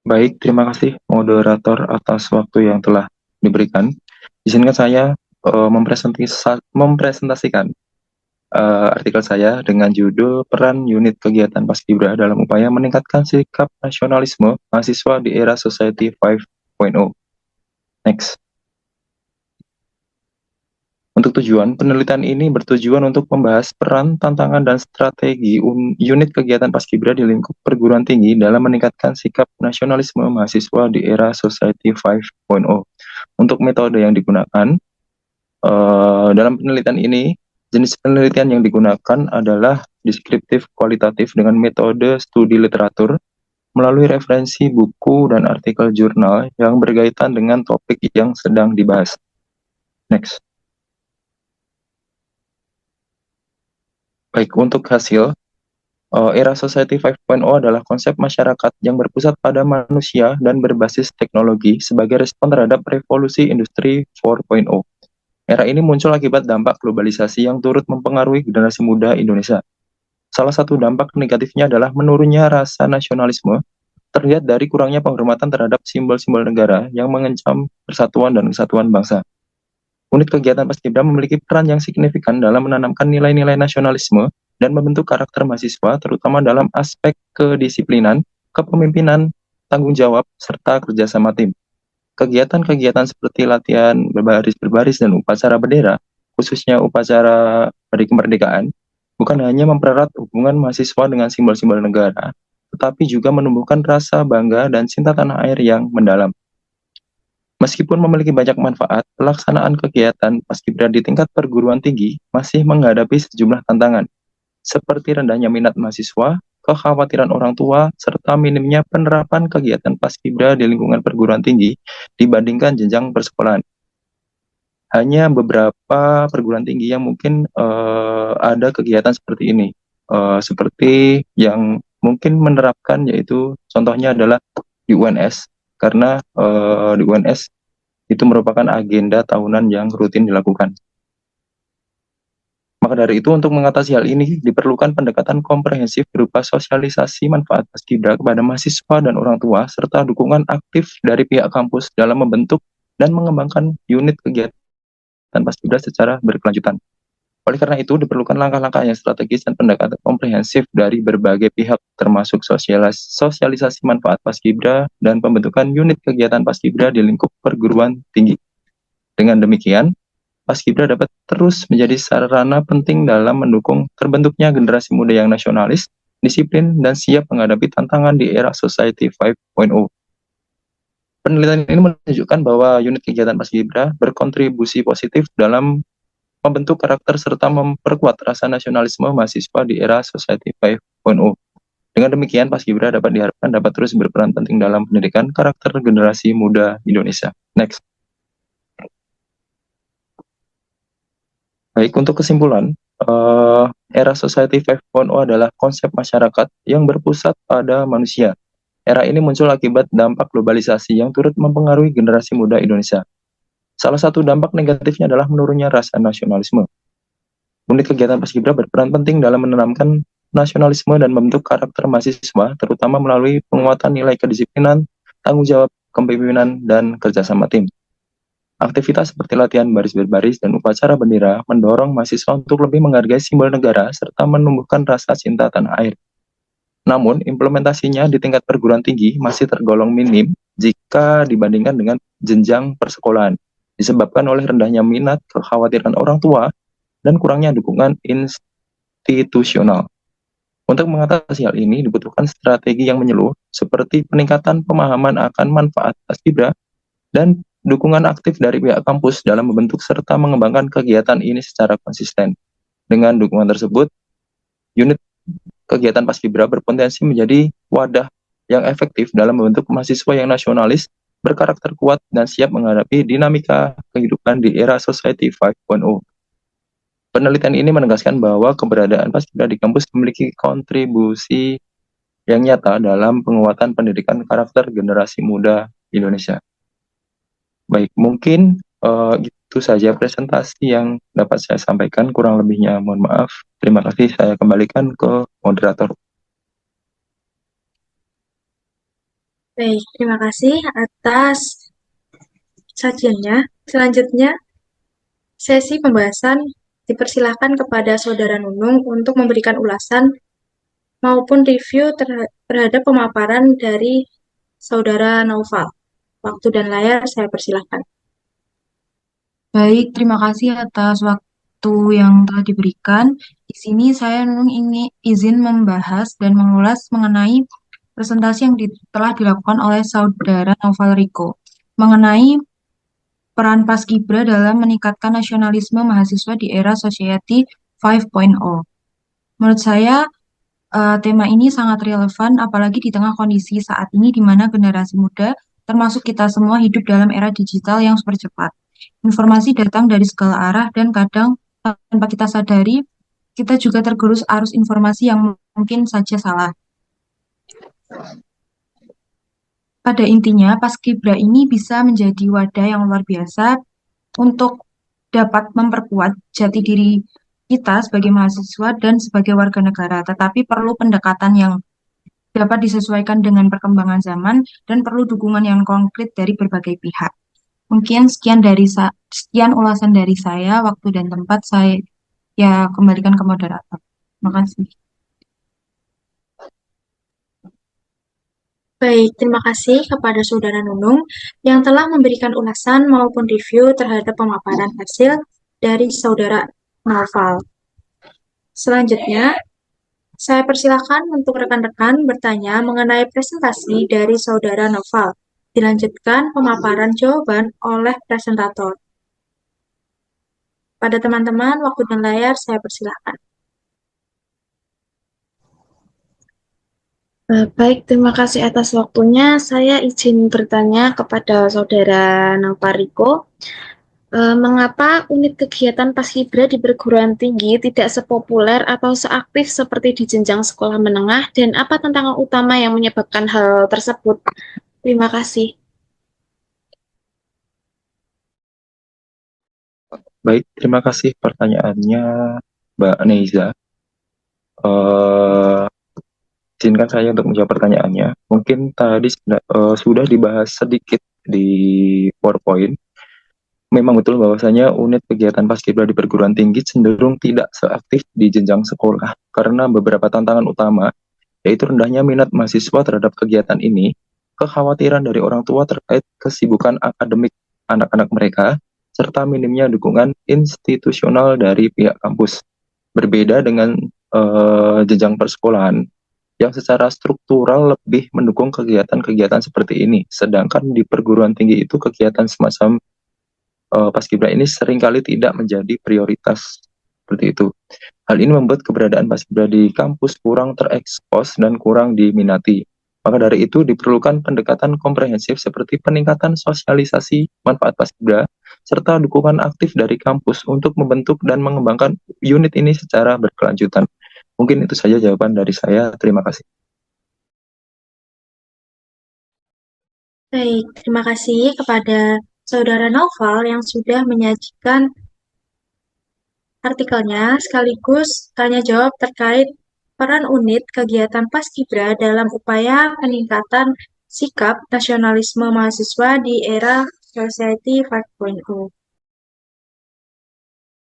Baik, terima kasih moderator atas waktu yang telah diberikan. Izinkan saya mempresentasikan artikel saya dengan judul Peran Unit Kegiatan Paskibra dalam Upaya Meningkatkan Sikap Nasionalisme Mahasiswa di Era Society 5.0. Next. Untuk tujuan, penelitian ini bertujuan untuk membahas peran, tantangan, dan strategi unit kegiatan Paskibra di lingkup perguruan tinggi dalam meningkatkan sikap nasionalisme mahasiswa di era Society 5.0. Untuk metode yang digunakan, dalam penelitian ini, jenis penelitian yang digunakan adalah deskriptif kualitatif dengan metode studi literatur melalui referensi buku dan artikel jurnal yang berkaitan dengan topik yang sedang dibahas. Next. Baik, untuk hasil, era Society 5.0 adalah konsep masyarakat yang berpusat pada manusia dan berbasis teknologi sebagai respon terhadap revolusi industri 4.0. Era ini muncul akibat dampak globalisasi yang turut mempengaruhi generasi muda Indonesia. Salah satu dampak negatifnya adalah menurunnya rasa nasionalisme, terlihat dari kurangnya penghormatan terhadap simbol-simbol negara yang mengancam persatuan dan kesatuan bangsa. Unit kegiatan Paskibra memiliki peran yang signifikan dalam menanamkan nilai-nilai nasionalisme dan membentuk karakter mahasiswa, terutama dalam aspek kedisiplinan, kepemimpinan, tanggung jawab, serta kerjasama tim. Kegiatan-kegiatan seperti latihan berbaris-berbaris dan upacara bendera, khususnya upacara hari kemerdekaan, bukan hanya mempererat hubungan mahasiswa dengan simbol-simbol negara, tetapi juga menumbuhkan rasa bangga dan cinta tanah air yang mendalam. Meskipun memiliki banyak manfaat, pelaksanaan kegiatan Paskibra di tingkat perguruan tinggi masih menghadapi sejumlah tantangan, seperti rendahnya minat mahasiswa, kekhawatiran orang tua, serta minimnya penerapan kegiatan Paskibra di lingkungan perguruan tinggi dibandingkan jenjang persekolahan. Hanya beberapa perguruan tinggi yang mungkin ada kegiatan seperti ini, seperti yang mungkin menerapkan, yaitu contohnya adalah di UNS, karena di UNS itu merupakan agenda tahunan yang rutin dilakukan. Maka dari itu, untuk mengatasi hal ini, diperlukan pendekatan komprehensif berupa sosialisasi manfaat Paskibra kepada mahasiswa dan orang tua, serta dukungan aktif dari pihak kampus dalam membentuk dan mengembangkan unit kegiatan Paskibra secara berkelanjutan. Oleh karena itu, diperlukan langkah-langkah yang strategis dan pendekatan komprehensif dari berbagai pihak, termasuk sosialisasi manfaat Paskibra dan pembentukan unit kegiatan Paskibra di lingkup perguruan tinggi. Dengan demikian, Paskibra dapat terus menjadi sarana penting dalam mendukung terbentuknya generasi muda yang nasionalis, disiplin, dan siap menghadapi tantangan di era Society 5.0. Penelitian ini menunjukkan bahwa unit kegiatan Paskibra berkontribusi positif dalam membentuk karakter serta memperkuat rasa nasionalisme mahasiswa di era Society 5.0. Dengan demikian, Paskibra dapat diharapkan dapat terus berperan penting dalam pendidikan karakter generasi muda Indonesia. Next. Baik, untuk kesimpulan, era Society 5.0 adalah konsep masyarakat yang berpusat pada manusia. Era ini muncul akibat dampak globalisasi yang turut mempengaruhi generasi muda Indonesia. Salah satu dampak negatifnya adalah menurunnya rasa nasionalisme. Unit kegiatan Paskibra berperan penting dalam menanamkan nasionalisme dan membentuk karakter mahasiswa, terutama melalui penguatan nilai kedisiplinan, tanggung jawab, kepemimpinan, dan kerjasama tim. Aktivitas seperti latihan baris berbaris dan upacara bendera mendorong mahasiswa untuk lebih menghargai simbol negara serta menumbuhkan rasa cinta tanah air. Namun, implementasinya di tingkat perguruan tinggi masih tergolong minim jika dibandingkan dengan jenjang persekolahan, disebabkan oleh rendahnya minat, kekhawatiran orang tua, dan kurangnya dukungan institusional. Untuk mengatasi hal ini, dibutuhkan strategi yang menyeluruh, seperti peningkatan pemahaman akan manfaat Paskibra dan dukungan aktif dari pihak kampus dalam membentuk serta mengembangkan kegiatan ini secara konsisten. Dengan dukungan tersebut, unit kegiatan Paskibra berpotensi menjadi wadah yang efektif dalam membentuk mahasiswa yang nasionalis, berkarakter kuat, dan siap menghadapi dinamika kehidupan di era Society 5.0. Penelitian ini menegaskan bahwa keberadaan Paskibra di kampus memiliki kontribusi yang nyata dalam penguatan pendidikan karakter generasi muda Indonesia. Baik, mungkin itu itu saja presentasi yang dapat saya sampaikan. Kurang lebihnya mohon maaf. Terima kasih. Saya kembalikan ke moderator. Baik, terima kasih atas sajiannya. Selanjutnya, sesi pembahasan dipersilakan kepada Saudara Nunung untuk memberikan ulasan maupun review terhadap pemaparan dari Saudara Naufal. Waktu dan layar saya persilahkan. Baik, terima kasih atas waktu yang telah diberikan. Di sini saya Nunung ingin izin membahas dan mengulas mengenai presentasi yang telah dilakukan oleh Saudara Noval Riko mengenai peran Paskibra dalam meningkatkan nasionalisme mahasiswa di era Society 5.0. Menurut saya, tema ini sangat relevan apalagi di tengah kondisi saat ini di mana generasi muda, termasuk kita semua hidup dalam era digital yang super cepat. Informasi datang dari segala arah dan kadang tanpa kita sadari, kita juga tergerus arus informasi yang mungkin saja salah. Pada intinya, Paskibra ini bisa menjadi wadah yang luar biasa untuk dapat memperkuat jati diri kita sebagai mahasiswa dan sebagai warga negara, tetapi perlu pendekatan yang dapat disesuaikan dengan perkembangan zaman dan perlu dukungan yang konkret dari berbagai pihak. Mungkin sekian ulasan dari saya, waktu dan tempat saya ya kembalikan ke moderator. Terima kasih. Baik, terima kasih kepada Saudara Nunung yang telah memberikan ulasan maupun review terhadap pemaparan hasil dari Saudara Naufal. Selanjutnya, saya persilakan untuk rekan-rekan bertanya mengenai presentasi dari Saudara Naufal. Dilanjutkan pemaparan jawaban oleh presentator. Pada teman-teman, waktu dan layar saya persilakan. Baik, terima kasih atas waktunya. Saya izin bertanya kepada Saudara Navariko, mengapa unit kegiatan Paskibra di perguruan tinggi tidak sepopuler atau seaktif seperti di jenjang sekolah menengah, dan apa tantangan utama yang menyebabkan hal tersebut? Terima kasih. Baik, terima kasih pertanyaannya, Mbak Neiza. Eh, izinkan saya untuk menjawab pertanyaannya. Mungkin tadi sudah dibahas sedikit di PowerPoint. Memang betul bahwasanya unit kegiatan paskibra di perguruan tinggi cenderung tidak seaktif di jenjang sekolah karena beberapa tantangan utama, yaitu rendahnya minat mahasiswa terhadap kegiatan ini, kekhawatiran dari orang tua terkait kesibukan akademik anak-anak mereka, serta minimnya dukungan institusional dari pihak kampus. Berbeda dengan jenjang persekolahan yang secara struktural lebih mendukung kegiatan-kegiatan seperti ini. Sedangkan di perguruan tinggi itu kegiatan semacam Paskibra ini seringkali tidak menjadi prioritas seperti itu. Hal ini membuat keberadaan Paskibra di kampus kurang terekspos dan kurang diminati. Maka dari itu diperlukan pendekatan komprehensif seperti peningkatan sosialisasi manfaat Paskibra serta dukungan aktif dari kampus untuk membentuk dan mengembangkan unit ini secara berkelanjutan. Mungkin itu saja jawaban dari saya. Terima kasih. Baik, terima kasih kepada Saudara Naufal yang sudah menyajikan artikelnya sekaligus tanya jawab terkait peran unit kegiatan Paskibra dalam upaya peningkatan sikap nasionalisme mahasiswa di era Society 5.0.